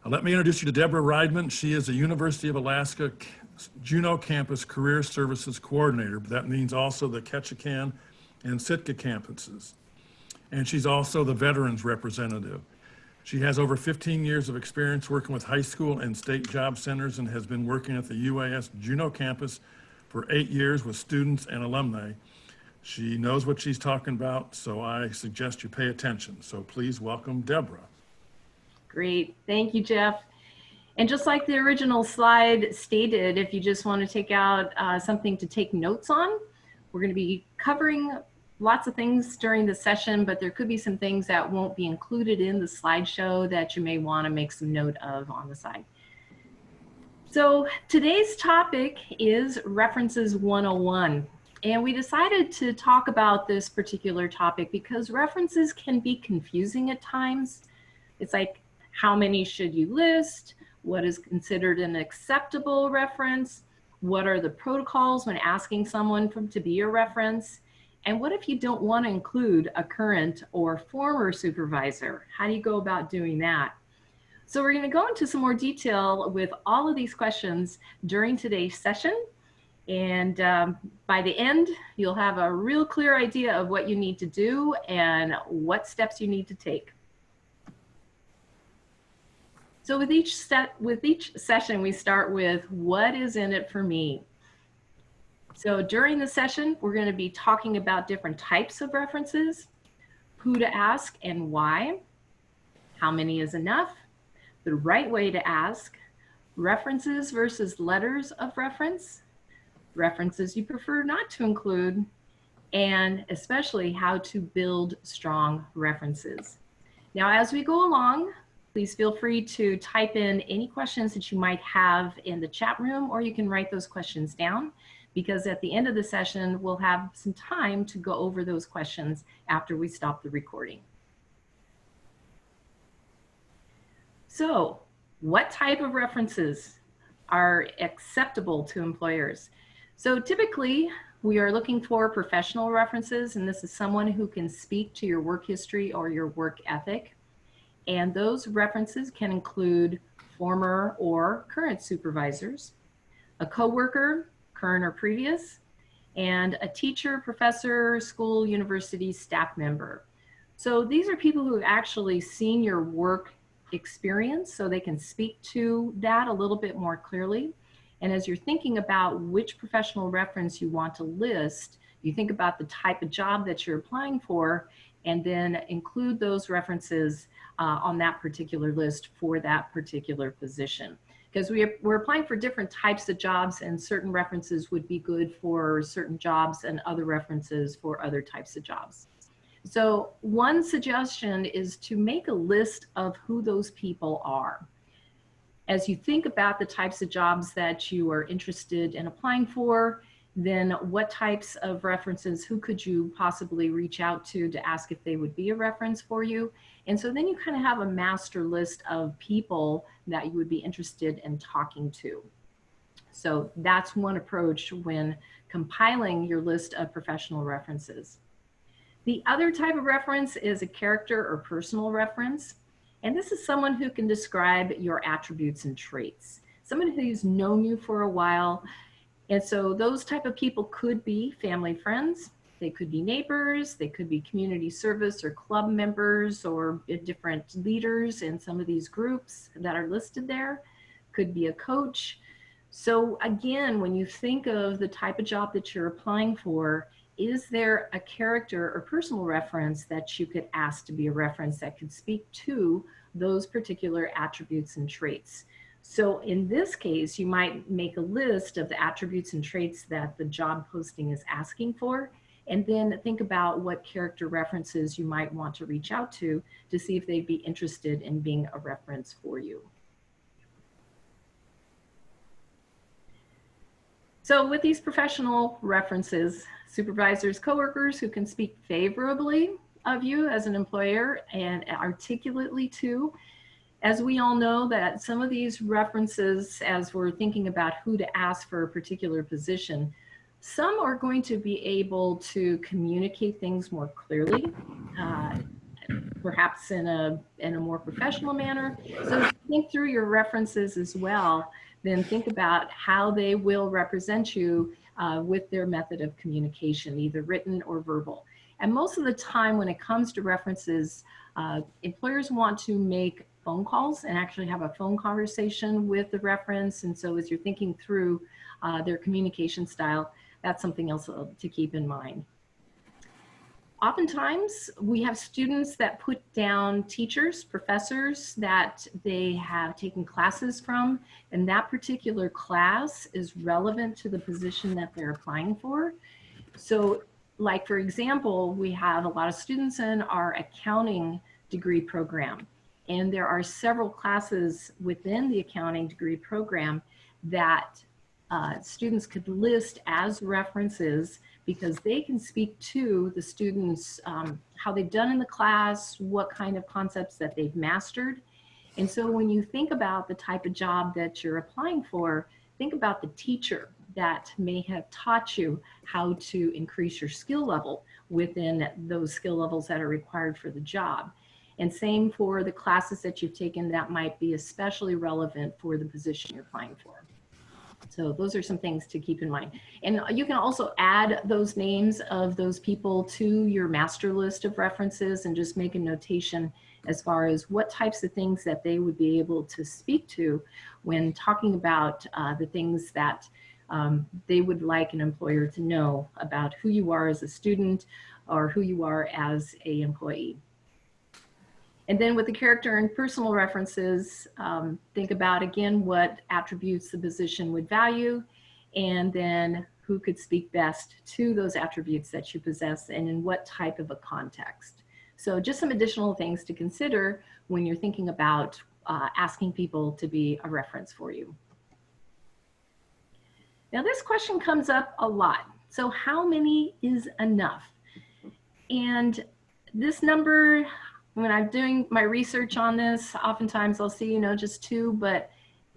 Let me introduce you to Deborah Reidman. She is a University of Alaska Juneau Campus Career Services Coordinator. That means also the Ketchikan and Sitka campuses. And she's also the Veterans Representative. She has over 15 years of experience working with high school and state job centers and has been working at the UAS Juneau campus for 8 years with students and alumni. She knows what she's talking about, so I suggest you pay attention. So please welcome Deborah. Great, thank you, Jeff. And just like the original slide stated, if you just want to take out something to take notes on, we're going to be covering lots of things during the session, but there could be some things that won't be included in the slideshow that you may want to make some note of on the side. So today's topic is References 101. And we decided to talk about this particular topic because references can be confusing at times. It's like, how many should you list? What is considered an acceptable reference? What are the protocols when asking someone to be a reference? And what if you don't want to include a current or former supervisor? How do you go about doing that? So we're going to go into some more detail with all of these questions during today's session. And by the end, you'll have a real clear idea of what you need to do and what steps you need to take. So with each session, we start with what is in it for me. So during the session, we're going to be talking about different types of references, who to ask and why, how many is enough, the right way to ask, references versus letters of reference, references you prefer not to include, and especially how to build strong references. Now, as we go along, please feel free to type in any questions that you might have in the chat room, or you can write those questions down, because at the end of the session, we'll have some time to go over those questions after we stop the recording. So, what type of references are acceptable to employers? So typically, we are looking for professional references, and this is someone who can speak to your work history or your work ethic. And those references can include former or current supervisors, a coworker, current or previous, and a teacher, professor, school, university, staff member. So these are people who have actually seen your work experience, so they can speak to that a little bit more clearly. And as you're thinking about which professional reference you want to list, you think about the type of job that you're applying for, and then include those references on that particular list for that particular position. Because we're applying for different types of jobs, and certain references would be good for certain jobs and other references for other types of jobs. So one suggestion is to make a list of who those people are. As you think about the types of jobs that you are interested in applying for, then what types of references, who could you possibly reach out to ask if they would be a reference for you? And so then you kind of have a master list of people that you would be interested in talking to. So that's one approach when compiling your list of professional references. The other type of reference is a character or personal reference. And this is someone who can describe your attributes and traits. Someone who's known you for a while. And so those type of people could be family friends, they could be neighbors, they could be community service or club members or different leaders in some of these groups that are listed there, could be a coach. So again, when you think of the type of job that you're applying for, is there a character or personal reference that you could ask to be a reference that could speak to those particular attributes and traits? So in this case, you might make a list of the attributes and traits that the job posting is asking for, and then think about what character references you might want to reach out to see if they'd be interested in being a reference for you. So with these professional references, supervisors, coworkers who can speak favorably of you as an employer and articulately too. As we all know that some of these references, as we're thinking about who to ask for a particular position, some are going to be able to communicate things more clearly. perhaps in a more professional manner. So think through your references as well. Then think about how they will represent you with their method of communication, either written or verbal. And most of the time when it comes to references, employers want to make phone calls and actually have a phone conversation with the reference. And so as you're thinking through their communication style, that's something else to keep in mind. Oftentimes, we have students that put down teachers, professors that they have taken classes from, and that particular class is relevant to the position that they're applying for. So, like for example, we have a lot of students in our accounting degree program, and there are several classes within the accounting degree program that students could list as references because they can speak to the students, how they've done in the class, what kind of concepts that they've mastered. And so when you think about the type of job that you're applying for, think about the teacher that may have taught you how to increase your skill level within those skill levels that are required for the job. And same for the classes that you've taken that might be especially relevant for the position you're applying for. So those are some things to keep in mind. And you can also add those names of those people to your master list of references and just make a notation as far as what types of things that they would be able to speak to when talking about the things that they would like an employer to know about who you are as a student or who you are as an employee. And then with the character and personal references, think about, again, what attributes the position would value, and then who could speak best to those attributes that you possess and in what type of a context. So just some additional things to consider when you're thinking about asking people to be a reference for you. Now this question comes up a lot. So how many is enough? And this number, when I'm doing my research on this, oftentimes I'll see, just 2, but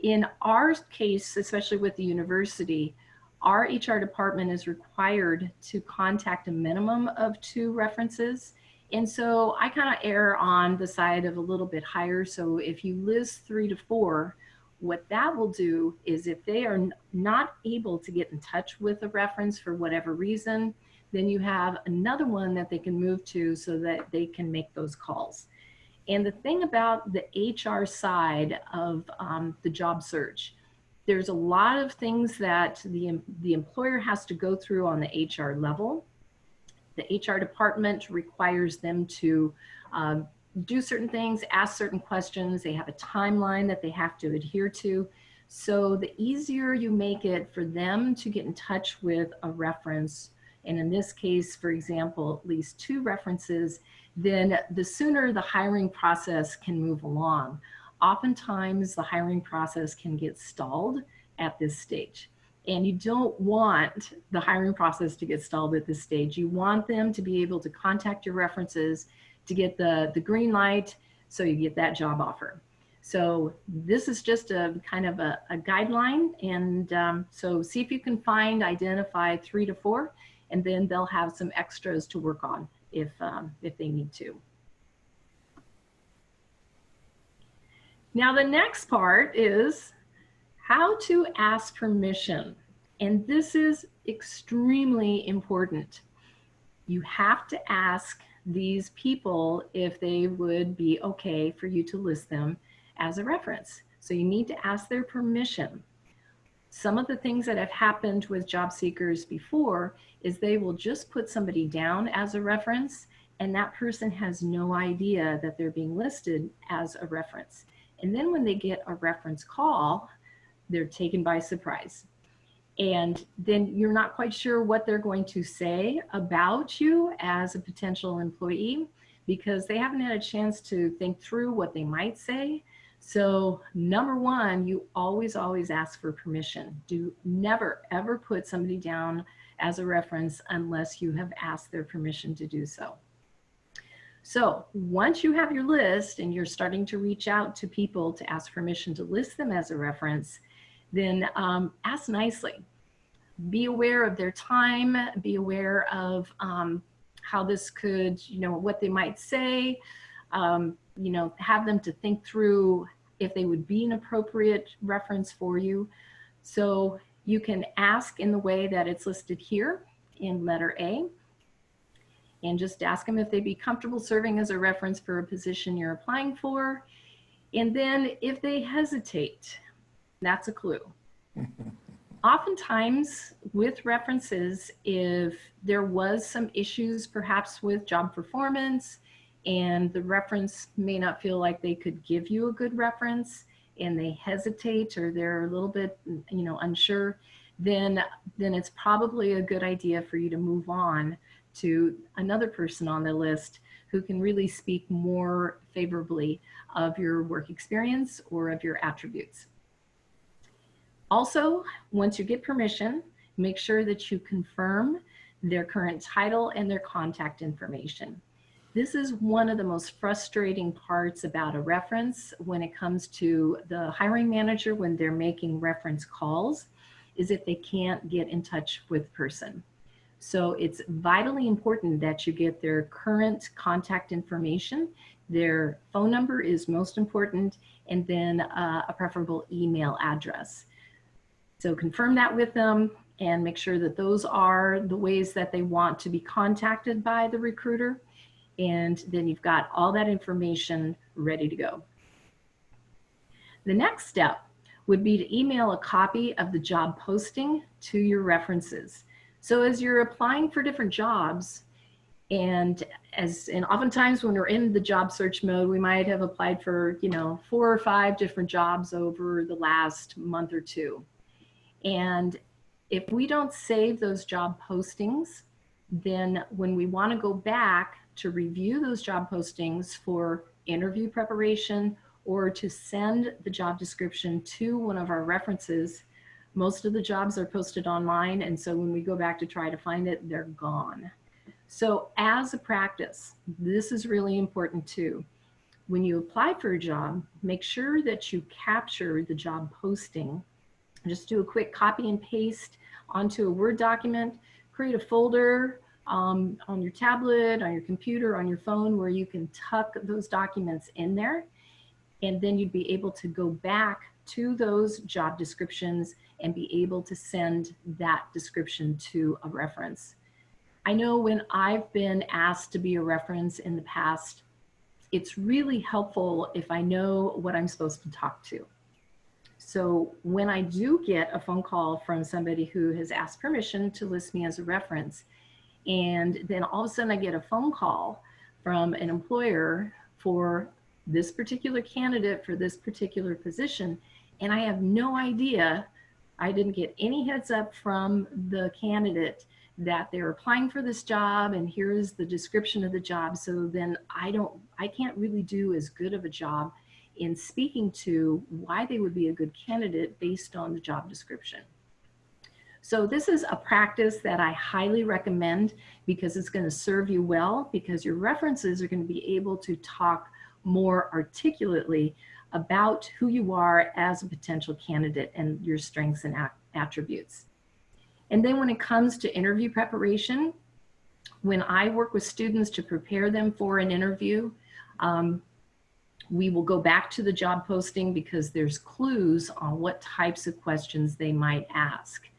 in our case, especially with the university, our HR department is required to contact a minimum of 2 references. And so I kind of err on the side of a little bit higher. So if you list 3 to 4, what that will do is if they are not able to get in touch with a reference for whatever reason, then you have another one that they can move to so that they can make those calls. And the thing about the HR side of the job search, there's a lot of things that the employer has to go through on the HR level. The HR department requires them to do certain things, ask certain questions. They have a timeline that they have to adhere to. So the easier you make it for them to get in touch with a reference, and in this case, for example, at least 2 references, then the sooner the hiring process can move along. Oftentimes, the hiring process can get stalled at this stage. And you don't want the hiring process to get stalled at this stage. You want them to be able to contact your references to get the green light so you get that job offer. So this is just a kind of a guideline. And so see if you can identify 3 to 4, and then they'll have some extras to work on if they need to. Now the next part is how to ask permission. And this is extremely important. You have to ask these people if they would be okay for you to list them as a reference. So you need to ask their permission. Some of the things that have happened with job seekers before is they will just put somebody down as a reference, and that person has no idea that they're being listed as a reference. And then when they get a reference call, they're taken by surprise. And then you're not quite sure what they're going to say about you as a potential employee because they haven't had a chance to think through what they might say. So number one, you always ask for permission. Do never, ever put somebody down as a reference unless you have asked their permission to do so. So once you have your list and you're starting to reach out to people to ask permission to list them as a reference, then ask nicely. Be aware of their time, be aware of how this could, what they might say. you know, have them to think through if they would be an appropriate reference for you. So you can ask in the way that it's listed here in letter A, and just ask them if they'd be comfortable serving as a reference for a position you're applying for. And then if they hesitate, that's a clue. Oftentimes with references, if there was some issues perhaps with job performance and the reference may not feel like they could give you a good reference and they hesitate or they're a little bit, you know, unsure, then it's probably a good idea for you to move on to another person on the list who can really speak more favorably of your work experience or of your attributes. Also, once you get permission, make sure that you confirm their current title and their contact information. This is one of the most frustrating parts about a reference when it comes to the hiring manager when they're making reference calls, is if they can't get in touch with the person. So it's vitally important that you get their current contact information. Their phone number is most important, and then a preferable email address. So confirm that with them and make sure that those are the ways that they want to be contacted by the recruiter. And then you've got all that information ready to go. The next step would be to email a copy of the job posting to your references. So as you're applying for different jobs, and oftentimes when we're in the job search mode, we might have applied for, you know, 4 or 5 different jobs over the last month or two. And if we don't save those job postings, then when we want to go back to review those job postings for interview preparation or to send the job description to one of our references, most of the jobs are posted online, and so when we go back to try to find it, they're gone. So as a practice, this is really important too. When you apply for a job, make sure that you capture the job posting. Just do a quick copy and paste onto a Word document, create a folder on your tablet, on your computer, on your phone, where you can tuck those documents in there. And then you'd be able to go back to those job descriptions and be able to send that description to a reference. I know when I've been asked to be a reference in the past, it's really helpful if I know what I'm supposed to talk to. So when I do get a phone call from somebody who has asked permission to list me as a reference, and then all of a sudden I get a phone call from an employer for this particular candidate for this particular position, and I have no idea, I didn't get any heads up from the candidate that they're applying for this job and here's the description of the job. So then I can't really do as good of a job in speaking to why they would be a good candidate based on the job description. So this is a practice that I highly recommend because it's going to serve you well, because your references are going to be able to talk more articulately about who you are as a potential candidate and your strengths and attributes. And then when it comes to interview preparation, when I work with students to prepare them for an interview, we will go back to the job posting because there's clues on what types of questions they might ask,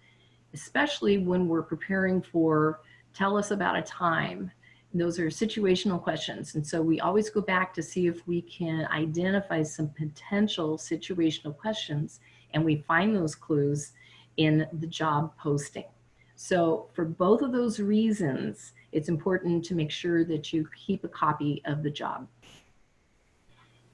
especially when we're preparing for tell us about a time. Those are situational questions. And so we always go back to see if we can identify some potential situational questions, and we find those clues in the job posting. So for both of those reasons, it's important to make sure that you keep a copy of the job.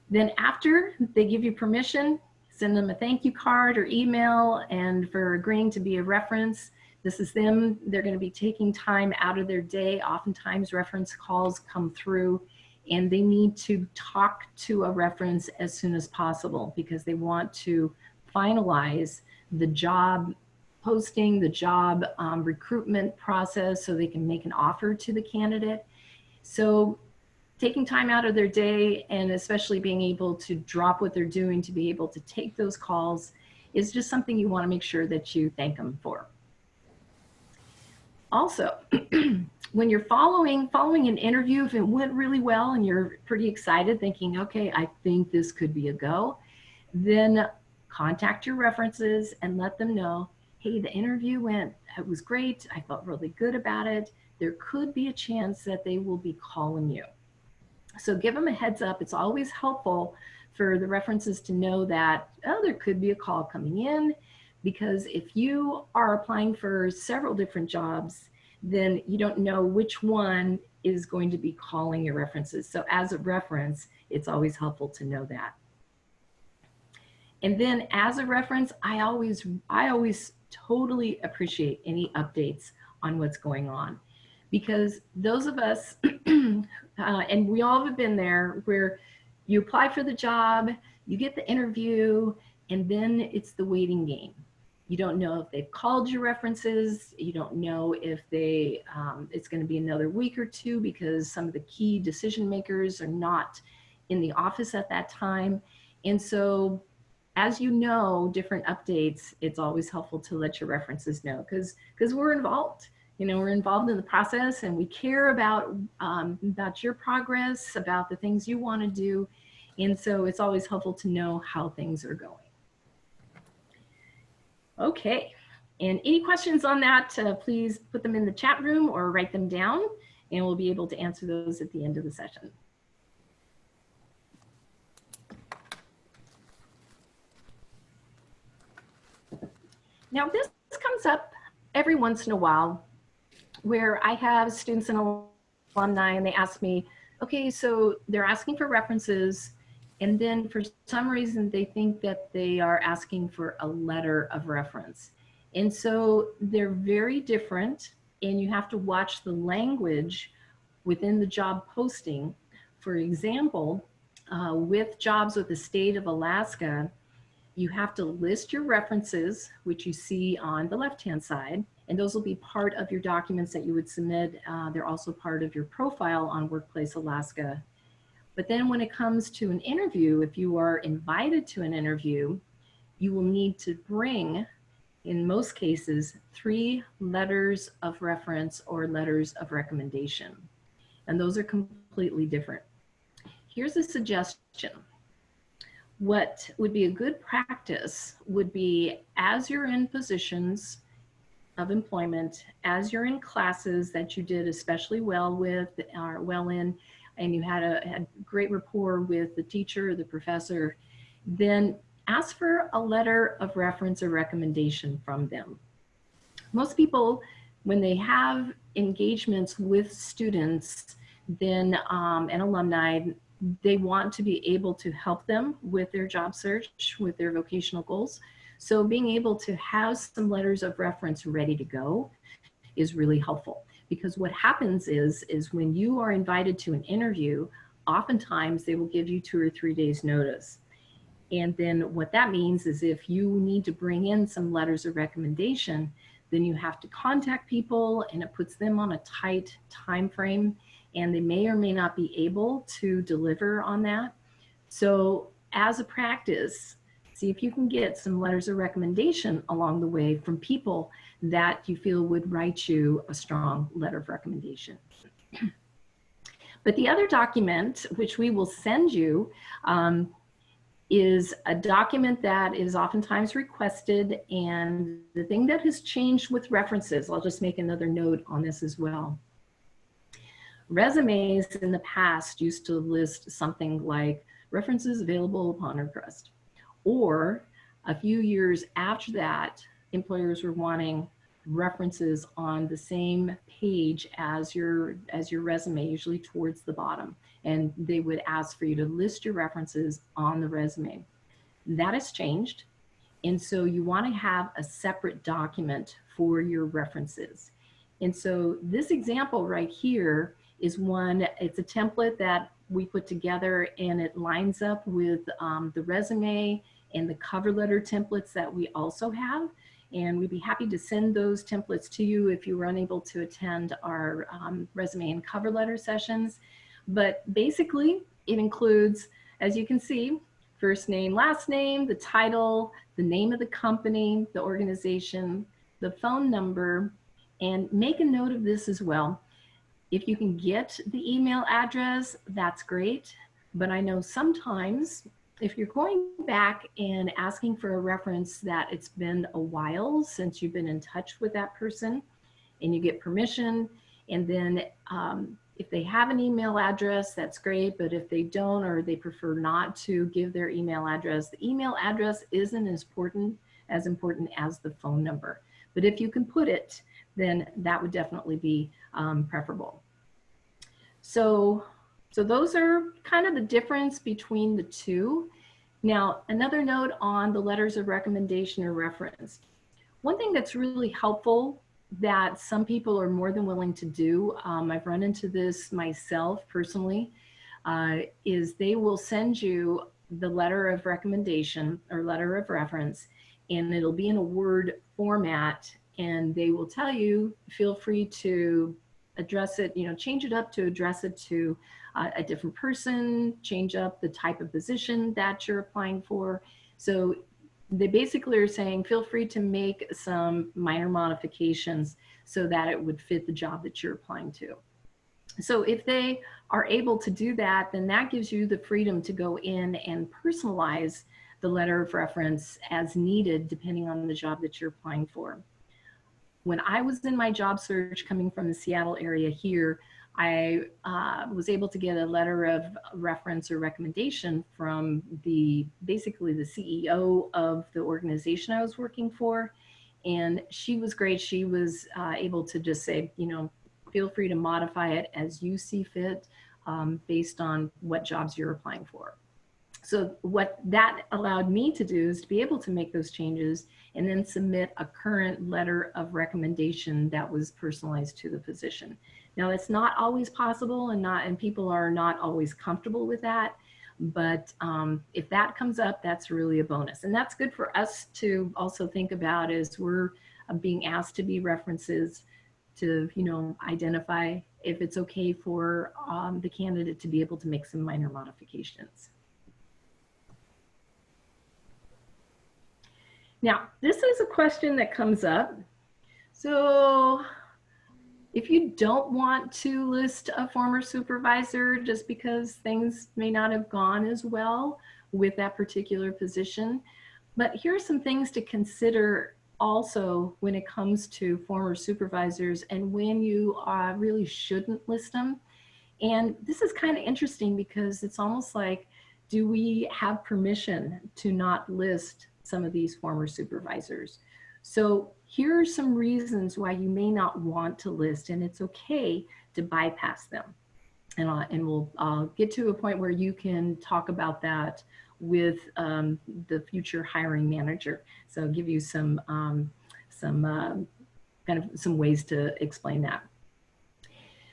Then after they give you permission, send them a thank you card or email and for agreeing to be a reference. This is them, they're going to be taking time out of their day. Oftentimes reference calls come through and they need to talk to a reference as soon as possible because they want to finalize the job posting, the job recruitment process so they can make an offer to the candidate. So taking time out of their day and especially being able to drop what they're doing to be able to take those calls is just something you want to make sure that you thank them for. Also, when you're following an interview, if it went really well and you're pretty excited thinking, okay, I think this could be a go, then contact your references and let them know, hey, the interview it was great. I felt really good about it. There could be a chance that they will be calling you. So give them a heads up. It's always helpful for the references to know that, oh, there could be a call coming in, because if you are applying for several different jobs, then you don't know which one is going to be calling your references. So as a reference, it's always helpful to know that. And then as a reference, I always totally appreciate any updates on what's going on, because those of us, and we all have been there, where you apply for the job, you get the interview, and then it's the waiting game. You don't know if they've called your references. You don't know if it's going to be another week or two because some of the key decision makers are not in the office at that time. And so, as you know, different updates, it's always helpful to let your references know, because we're involved. We're involved in the process, and we care about your progress, about the things you want to do. And so it's always helpful to know how things are going. Okay, and any questions on that, please put them in the chat room or write them down, and we'll be able to answer those at the end of the session. Now, this comes up every once in a while, where I have students and alumni, and they ask me, okay, so they're asking for references, and then for some reason they think that they are asking for a letter of reference. And so they're very different, and you have to watch the language within the job posting. For example, with jobs with the state of Alaska, you have to list your references, which you see on the left-hand side, and those will be part of your documents that you would submit. They're also part of your profile on Workplace Alaska. But then when it comes to an interview, if you are invited to an interview, you will need to bring, in most cases, 3 letters of reference or letters of recommendation. And those are completely different. Here's a suggestion. What would be a good practice would be, as you're in positions of employment, as you're in classes that you did especially well with, or well in, and you had great rapport with the teacher or the professor, then ask for a letter of reference or recommendation from them. Most people, when they have engagements with students, then and alumni, they want to be able to help them with their job search, with their vocational goals. So being able to have some letters of reference ready to go is really helpful, because what happens is when you are invited to an interview, oftentimes they will give you 2 or 3 days notice. And then what that means is, if you need to bring in some letters of recommendation, then you have to contact people, and it puts them on a tight time frame, and they may or may not be able to deliver on that. So as a practice, see if you can get some letters of recommendation along the way from people that you feel would write you a strong letter of recommendation. But the other document, which we will send you, is a document that is oftentimes requested. And the thing that has changed with references, I'll just make another note on this as well. Resumes in the past used to list something like references available upon request. Or a few years after that, employers were wanting references on the same page as your resume, usually towards the bottom. And they would ask for you to list your references on the resume. That has changed. And so you want to have a separate document for your references. And so this example right here is one, it's a template that we put together, and it lines up with the resume and the cover letter templates that we also have. And we'd be happy to send those templates to you if you were unable to attend our resume and cover letter sessions. But basically, it includes, as you can see, first name, last name, the title, the name of the company, the organization, the phone number, And make a note of this as well. If you can get the email address, that's great. But I know sometimes if you're going back and asking for a reference that it's been a while since you've been in touch with that person and you get permission, and then if they have an email address, that's great. But if they don't, or they prefer not to give their email address, the email address isn't as important as the phone number. But if you can put it, then that would definitely be preferable. So those are kind of the difference between the two. Now, another note on the letters of recommendation or reference. One thing that's really helpful that some people are more than willing to do, I've run into this myself personally, is they will send you the letter of recommendation or letter of reference, and it'll be in a Word format, and they will tell you, feel free to address it, change it up to address it to a different person, change up the type of position that you're applying for. So they basically are saying, feel free to make some minor modifications so that it would fit the job that you're applying to. So if they are able to do that, then that gives you the freedom to go in and personalize the letter of reference as needed, depending on the job that you're applying for. When I was in my job search coming from the Seattle area here, I was able to get a letter of reference or recommendation from basically the CEO of the organization I was working for. And she was great. She was able to just say, feel free to modify it as you see fit based on what jobs you're applying for. So what that allowed me to do is to be able to make those changes and then submit a current letter of recommendation that was personalized to the position. Now, it's not always possible, and people are not always comfortable with that. But if that comes up, that's really a bonus. And that's good for us to also think about as we're being asked to be references to, identify if it's okay for the candidate to be able to make some minor modifications. Now, this is a question that comes up. So if you don't want to list a former supervisor just because things may not have gone as well with that particular position, but here are some things to consider also when it comes to former supervisors and when you really shouldn't list them. And this is kind of interesting because it's almost like, do we have permission to not list some of these former supervisors? So here are some reasons why you may not want to list, and it's okay to bypass them. And we'll get to a point where you can talk about that with the future hiring manager. So I'll give you some ways to explain that.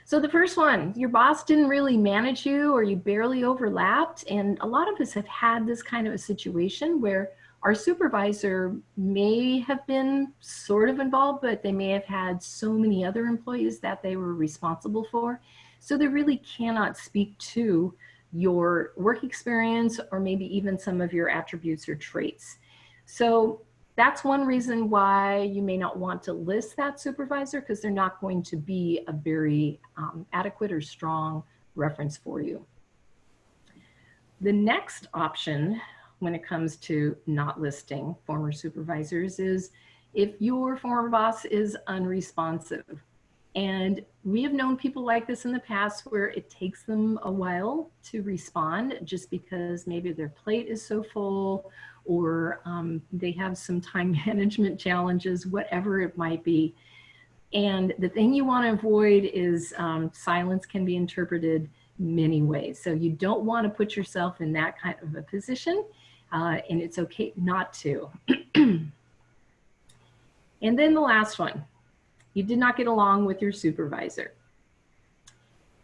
So the first one, your boss didn't really manage you, or you barely overlapped. And a lot of us have had this kind of a situation where our supervisor may have been sort of involved, but they may have had so many other employees that they were responsible for. So they really cannot speak to your work experience or maybe even some of your attributes or traits. So that's one reason why you may not want to list that supervisor, because they're not going to be a very adequate or strong reference for you. The next option when it comes to not listing former supervisors is if your former boss is unresponsive. And we have known people like this in the past where it takes them a while to respond just because maybe their plate is so full or they have some time management challenges, whatever it might be. And the thing you want to avoid is silence can be interpreted many ways. So you don't want to put yourself in that kind of a position. And it's okay not to. And then the last one, you did not get along with your supervisor.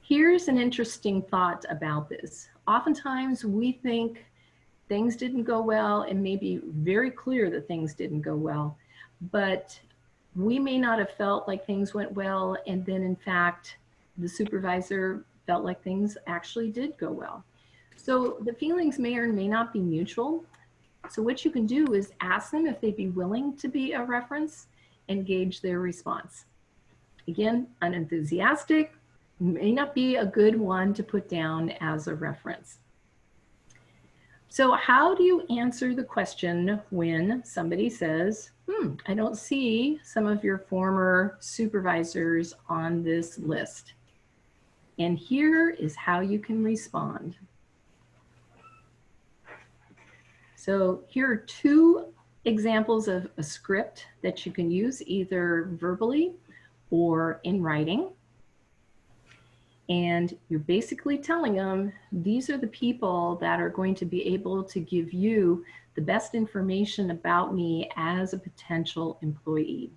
Here's an interesting thought about this. Oftentimes we think things didn't go well and may be very clear that things didn't go well, but we may not have felt like things went well, and then in fact, the supervisor felt like things actually did go well. So the feelings may or may not be mutual. So what you can do is ask them if they'd be willing to be a reference and gauge their response. Again, unenthusiastic may not be a good one to put down as a reference. So how do you answer the question when somebody says, I don't see some of your former supervisors on this list? And here is how you can respond. So here are two examples of a script that you can use either verbally or in writing. And you're basically telling them, these are the people that are going to be able to give you the best information about me as a potential employee.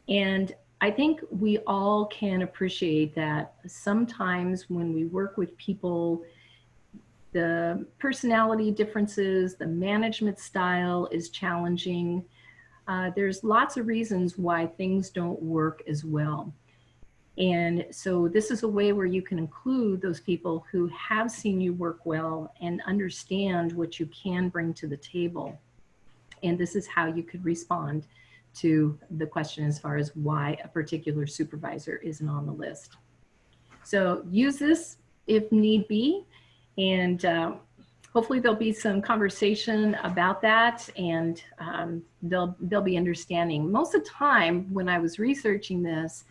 And I think we all can appreciate that sometimes when we work with people, the personality differences, the management style is challenging. There's lots of reasons why things don't work as well. And so this is a way where you can include those people who have seen you work well and understand what you can bring to the table. And this is how you could respond to the question as far as why a particular supervisor isn't on the list. So use this if need be, and hopefully there'll be some conversation about that, and they'll be understanding. Most of the time when I was researching this,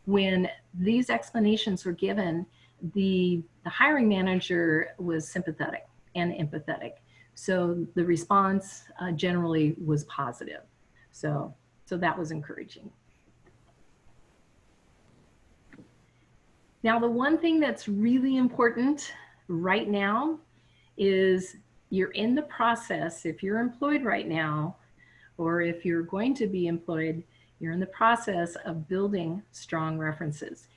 when these explanations were given, the hiring manager was sympathetic and empathetic. So the response generally was positive. So that was encouraging. Now, the one thing that's really important right now is you're in the process, if you're employed right now, or if you're going to be employed, you're in the process of building strong references.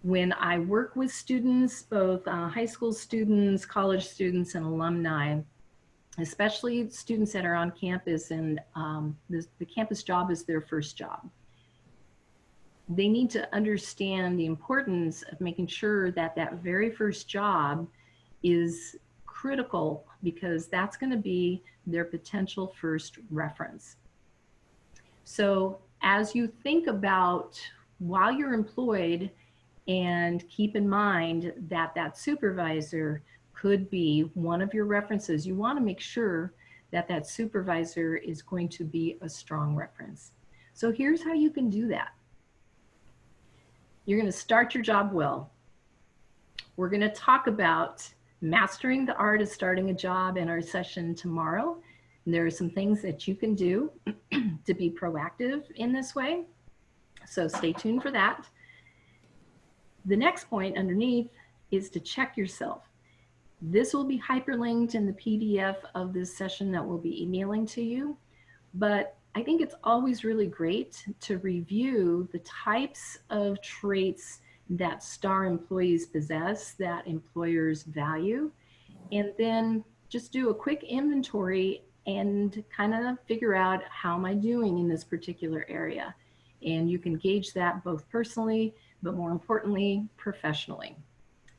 When I work with students, both high school students, college students, and alumni, especially students that are on campus and the campus job is their first job, they need to understand the importance of making sure that that very first job is critical, because that's going to be their potential first reference. So as you think about while you're employed, and keep in mind that that supervisor could be one of your references, you want to make sure that that supervisor is going to be a strong reference. So here's how you can do that. You're going to start your job well. We're going to talk about mastering the art of starting a job in our session tomorrow. And there are some things that you can do to be proactive in this way. So stay tuned for that. The next point underneath is to check yourself. This will be hyperlinked in the PDF of this session that we'll be emailing to you. But I think it's always really great to review the types of traits that STAR employees possess that employers value, and then just do a quick inventory and kind of figure out, how am I doing in this particular area? And you can gauge that both personally, but more importantly, professionally.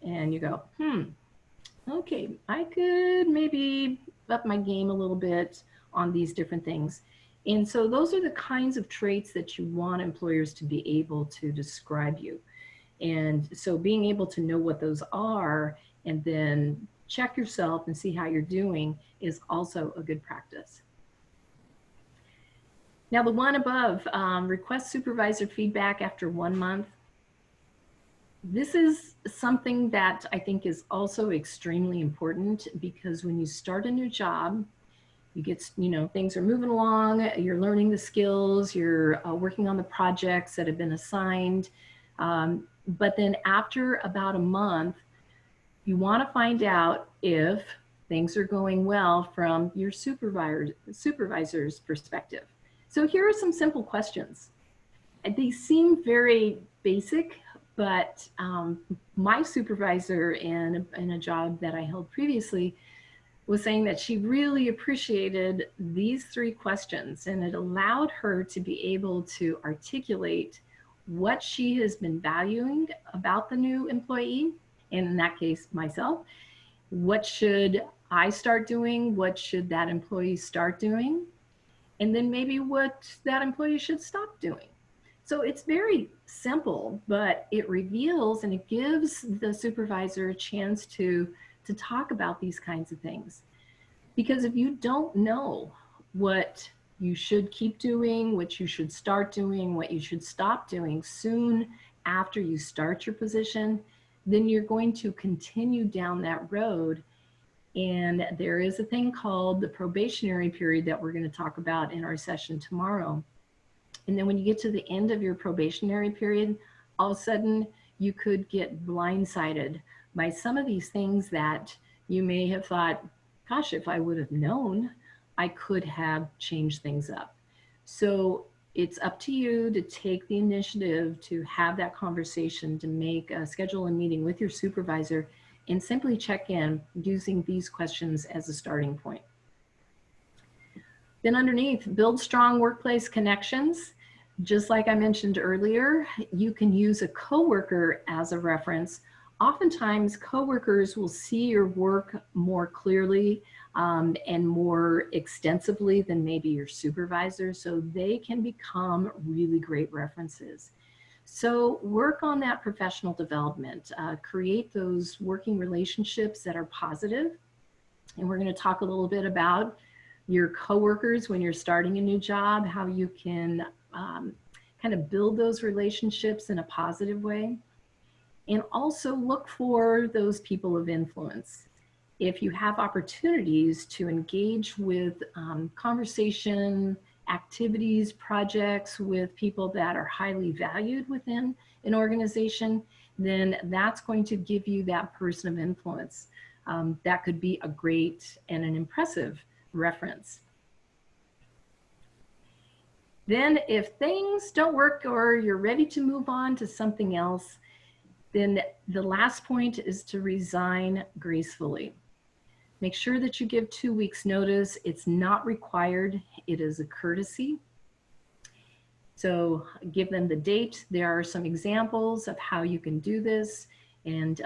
And you go, okay, I could maybe up my game a little bit on these different things. And so those are the kinds of traits that you want employers to be able to describe you. And so being able to know what those are and then check yourself and see how you're doing is also a good practice. Now the one above, request supervisor feedback after 1 month. This is something that I think is also extremely important, because when you start a new job, you get, things are moving along, you're learning the skills, you're working on the projects that have been assigned. But then after about a month, you want to find out if things are going well from your supervisor's perspective. So here are some simple questions. They seem very basic, but my supervisor in a job that I held previously was saying that she really appreciated these 3 questions, and it allowed her to be able to articulate what she has been valuing about the new employee, and in that case, myself. What should I start doing? What should that employee start doing? And then maybe what that employee should stop doing. So it's very simple, but it reveals and it gives the supervisor a chance to talk about these kinds of things. Because if you don't know what you should keep doing, what you should start doing, what you should stop doing soon after you start your position, then you're going to continue down that road. And there is a thing called the probationary period that we're going to talk about in our session tomorrow. And then when you get to the end of your probationary period, all of a sudden you could get blindsided by some of these things that you may have thought, gosh, if I would have known, I could have changed things up. So it's up to you to take the initiative to have that conversation, to schedule a meeting with your supervisor and simply check in using these questions as a starting point. Then underneath, build strong workplace connections. Just like I mentioned earlier, you can use a coworker as a reference. Oftentimes, coworkers will see your work more clearly and more extensively than maybe your supervisor, so they can become really great references. So work on that professional development, create those working relationships that are positive. And we're going to talk a little bit about your coworkers when you're starting a new job, how you can kind of build those relationships in a positive way. And also look for those people of influence. If you have opportunities to engage with conversation, activities, projects with people that are highly valued within an organization, then that's going to give you that person of influence. That could be a great and an impressive reference. Then if things don't work or you're ready to move on to something else, then the last point is to resign gracefully. Make sure that you give 2 weeks notice. It's not required. It is a courtesy. So give them the date. There are some examples of how you can do this. And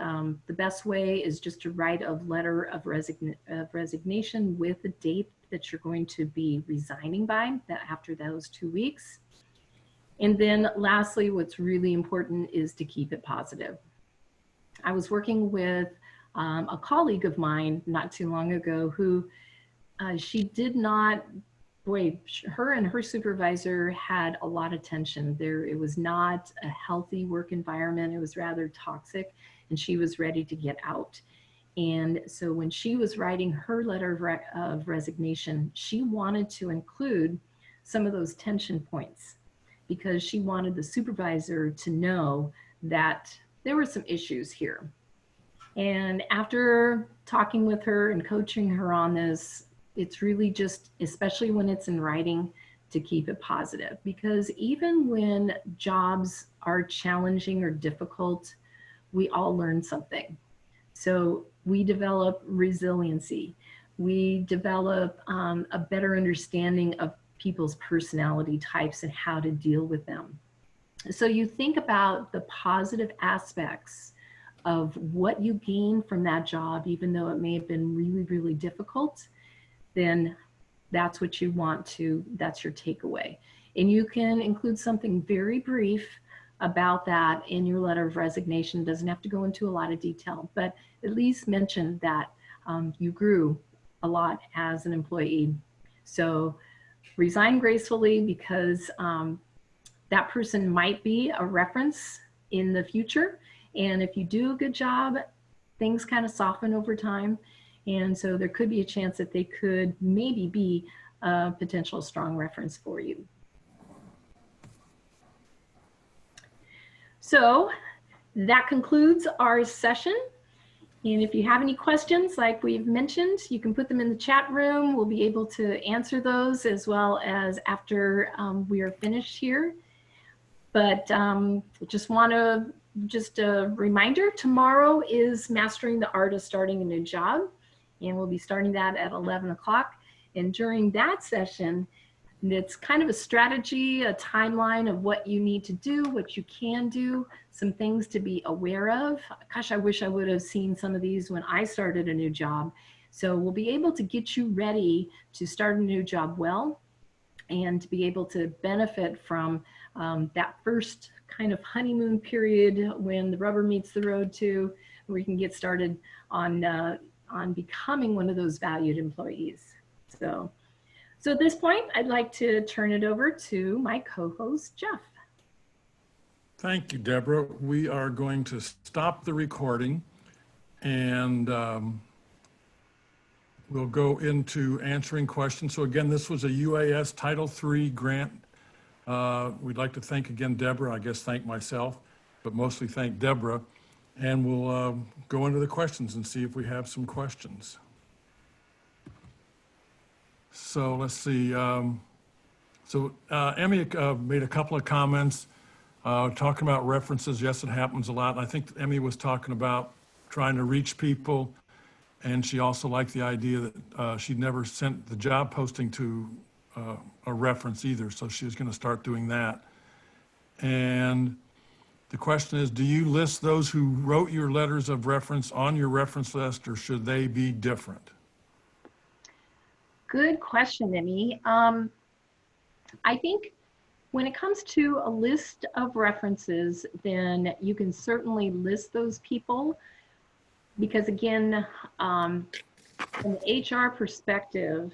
the best way is just to write a letter of resignation with the date that you're going to be resigning by after those 2 weeks. And then lastly, what's really important is to keep it positive. I was working with a colleague of mine not too long ago who she did not, her and her supervisor had a lot of tension there. It was not a healthy work environment. It was rather toxic, and she was ready to get out. And so when she was writing her letter of resignation, she wanted to include some of those tension points because she wanted the supervisor to know that there were some issues here. And after talking with her and coaching her on this, it's really just, especially when it's in writing, to keep it positive. Because even when jobs are challenging or difficult, we all learn something. So we develop resiliency. We develop a better understanding of people's personality types and how to deal with them. So you think about the positive aspects of what you gain from that job, even though it may have been really, really difficult, then that's what you want to, that's your takeaway. And you can include something very brief about that in your letter of resignation. It doesn't have to go into a lot of detail, but at least mention that you grew a lot as an employee. So resign gracefully, because that person might be a reference in the future. And if you do a good job, things kind of soften over time. And so there could be a chance that they could maybe be a potential strong reference for you. So that concludes our session. And if you have any questions, like we've mentioned, you can put them in the chat room. We'll be able to answer those as well as after we are finished here. But just a reminder, tomorrow is Mastering the Art of Starting a New Job. And we'll be starting that at 11 o'clock. And during that session, it's kind of a strategy, a timeline of what you need to do, what you can do, some things to be aware of. Gosh, I wish I would have seen some of these when I started a new job. So we'll be able to get you ready to start a new job well and to be able to benefit from that first kind of honeymoon period when the rubber meets the road too, where you can get started on becoming one of those valued employees. So at this point, I'd like to turn it over to my co-host, Jeff. Thank you, Deborah. We are going to stop the recording and we'll go into answering questions. So again, this was a UAS Title III grant. We'd like to thank again Deborah, I guess thank myself, but mostly thank Deborah. And we'll go into the questions and see if we have some questions. So let's see. Emmy made a couple of comments talking about references. Yes, it happens a lot. I think Emmy was talking about trying to reach people, and she also liked the idea that she'd never sent the job posting to a reference either, so she was going to start doing that. And the question is, do you list those who wrote your letters of reference on your reference list, or should they be different? Good question, Emmy. I think when it comes to a list of references, then you can certainly list those people because again, from the HR perspective,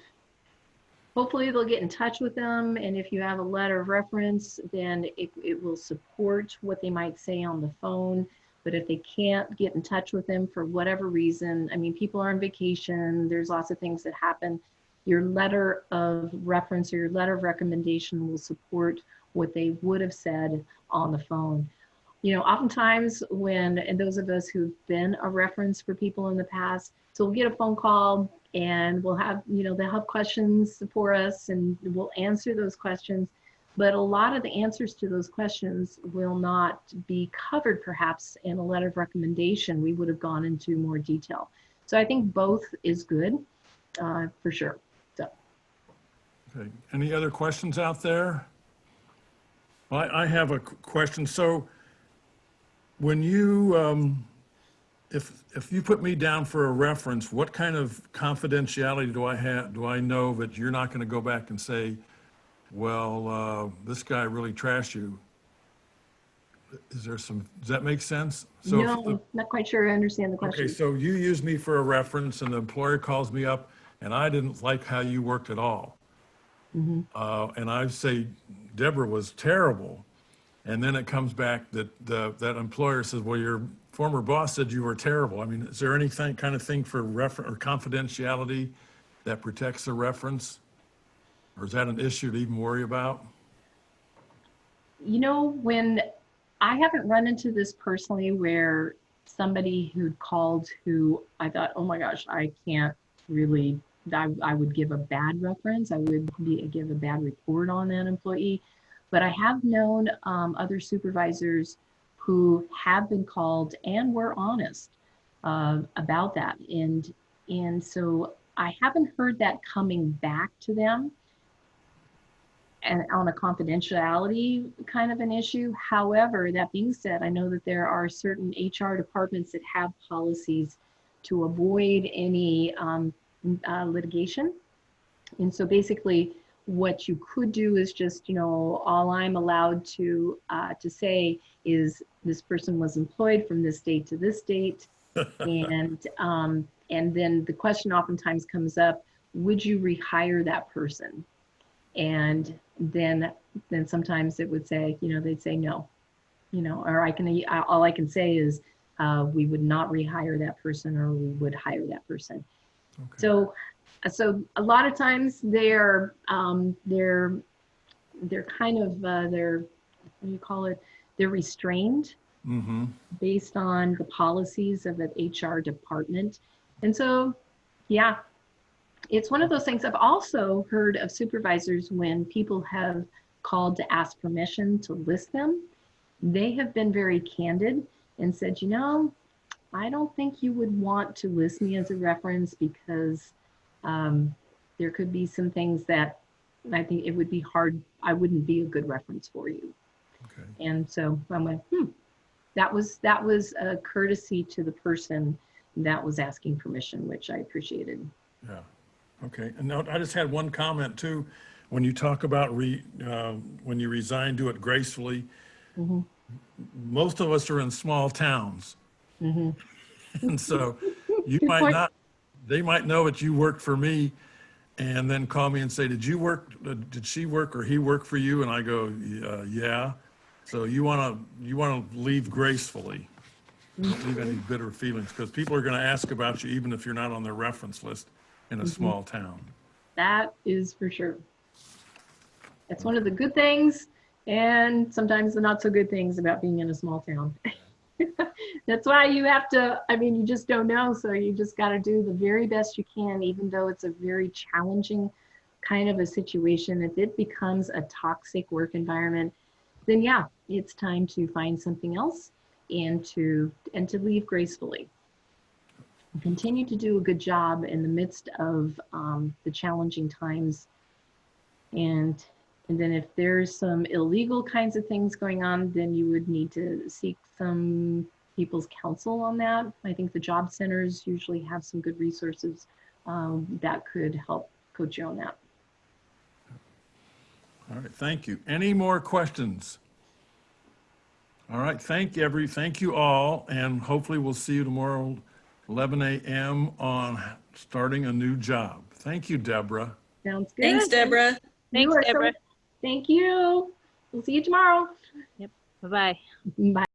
hopefully they'll get in touch with them. And if you have a letter of reference, then it will support what they might say on the phone. But if they can't get in touch with them for whatever reason, I mean, people are on vacation, there's lots of things that happen. Your letter of reference or your letter of recommendation will support what they would have said on the phone. You know, oftentimes and those of us who've been a reference for people in the past, so we'll get a phone call and we'll have, they'll have questions for us and we'll answer those questions. But a lot of the answers to those questions will not be covered perhaps in a letter of recommendation. We would have gone into more detail. So I think both is good for sure. Okay. Any other questions out there? Well, I have a question. So when you, if you put me down for a reference, what kind of confidentiality do I have? Do I know that you're not going to go back and say, well, this guy really trashed you? Is there some, does that make sense? So no, not quite sure I understand the question. Okay, so you use me for a reference and the employer calls me up and I didn't like how you worked at all. Mm-hmm. And I say, Deborah was terrible. And then it comes back that that employer says, well, your former boss said you were terrible. I mean, is there anything kind of thing for reference or confidentiality that protects the reference? Or is that an issue to even worry about? When I haven't run into this personally where somebody who'd called who I thought, oh my gosh, I can't really, I would give a bad reference. I would give a bad report on that employee. But I have known other supervisors who have been called and were honest about that. And so I haven't heard that coming back to them and on a confidentiality kind of an issue. However, that being said, I know that there are certain HR departments that have policies to avoid any litigation. And so basically what you could do is just, all I'm allowed to say is this person was employed from this date to this date. And then the question oftentimes comes up, would you rehire that person? And then sometimes it would say, they'd say no, or all I can say is we would not rehire that person or we would hire that person. Okay. So a lot of times they're kind of, what do you call it? They're restrained mm-hmm. based on the policies of an HR department. And so, yeah, it's one of those things. I've also heard of supervisors when people have called to ask permission to list them, they have been very candid and said, I don't think you would want to list me as a reference because there could be some things that I think it would be hard. I wouldn't be a good reference for you. Okay. And so I went, that was a courtesy to the person that was asking permission, which I appreciated. Yeah. Okay. And now I just had one comment too. when you talk about when you resign, do it gracefully. Mhm. Most of us are in small towns. Mhm. And so you Good might point. not, they might know that you worked for me and then call me and say, did she work or he work for you? And I go, yeah. So you want to leave gracefully. Don't leave any bitter feelings because people are going to ask about you even if you're not on their reference list in a Mhm. small town. That is for sure. That's one of the good things and sometimes the not so good things about being in a small town. That's why you have to, I mean, you just don't know. So you just got to do the very best you can, even though it's a very challenging kind of a situation. If it becomes a toxic work environment, then yeah, it's time to find something else and to leave gracefully. Continue to do a good job in the midst of the challenging times. And then if there's some illegal kinds of things going on, then you would need to seek some people's counsel on that. I think the job centers usually have some good resources that could help coach you on that. All right, thank you. Any more questions? All right, thank you all, and hopefully we'll see you tomorrow, 11 a.m. on starting a new job. Thank you, Deborah. Sounds good. Thanks, Deborah. You Thanks, are Deborah. thank you. We'll see you tomorrow. Yep. Bye-bye. Bye.